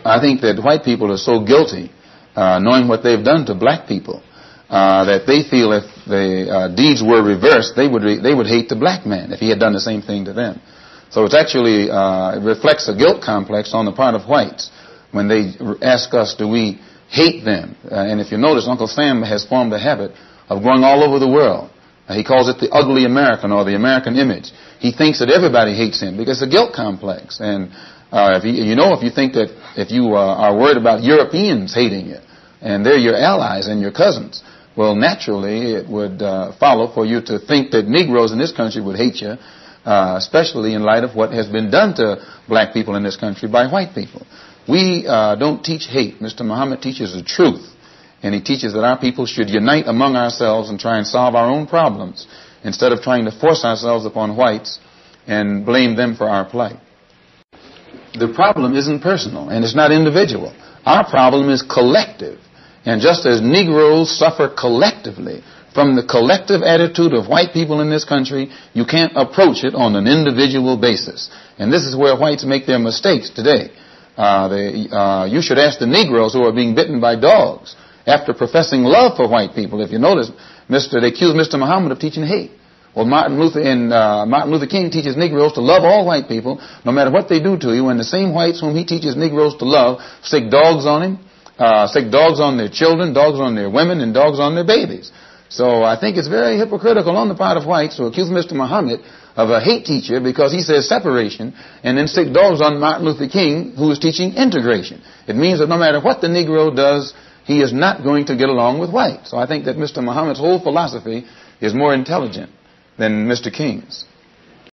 I think that white people are so guilty, knowing what they've done to black people, that they feel if the deeds were reversed, they would hate the black man if he had done the same thing to them. So it's actually it reflects a guilt complex on the part of whites when they ask us, do we hate them? And if you notice, Uncle Sam has formed a habit of going all over the world. He calls it the ugly American or the American image. He thinks that everybody hates him because it's a guilt complex. And if you think that if you are worried about Europeans hating you and they're your allies and your cousins, well, naturally it would follow for you to think that Negroes in this country would hate you, especially in light of what has been done to black people in this country by white people. We don't teach hate. Mr. Muhammad teaches the truth. And he teaches that our people should unite among ourselves and try and solve our own problems instead of trying to force ourselves upon whites and blame them for our plight. The problem isn't personal and it's not individual. Our problem is collective. And just as Negroes suffer collectively from the collective attitude of white people in this country, you can't approach it on an individual basis. And this is where whites make their mistakes today. You should ask the Negroes who are being bitten by dogs after professing love for white people. If you notice, they accuse Mr. Muhammad of teaching hate. Well, Martin Luther King teaches Negroes to love all white people, no matter what they do to you, and the same whites whom he teaches Negroes to love stick dogs on him, stick dogs on their children, dogs on their women, and dogs on their babies. So I think it's very hypocritical on the part of whites to accuse Mr. Muhammad of a hate teacher because he says separation and then stick dogs on Martin Luther King, who is teaching integration. It means that no matter what the Negro does, he is not going to get along with whites. So I think that Mr. Muhammad's whole philosophy is more intelligent than Mr. King's.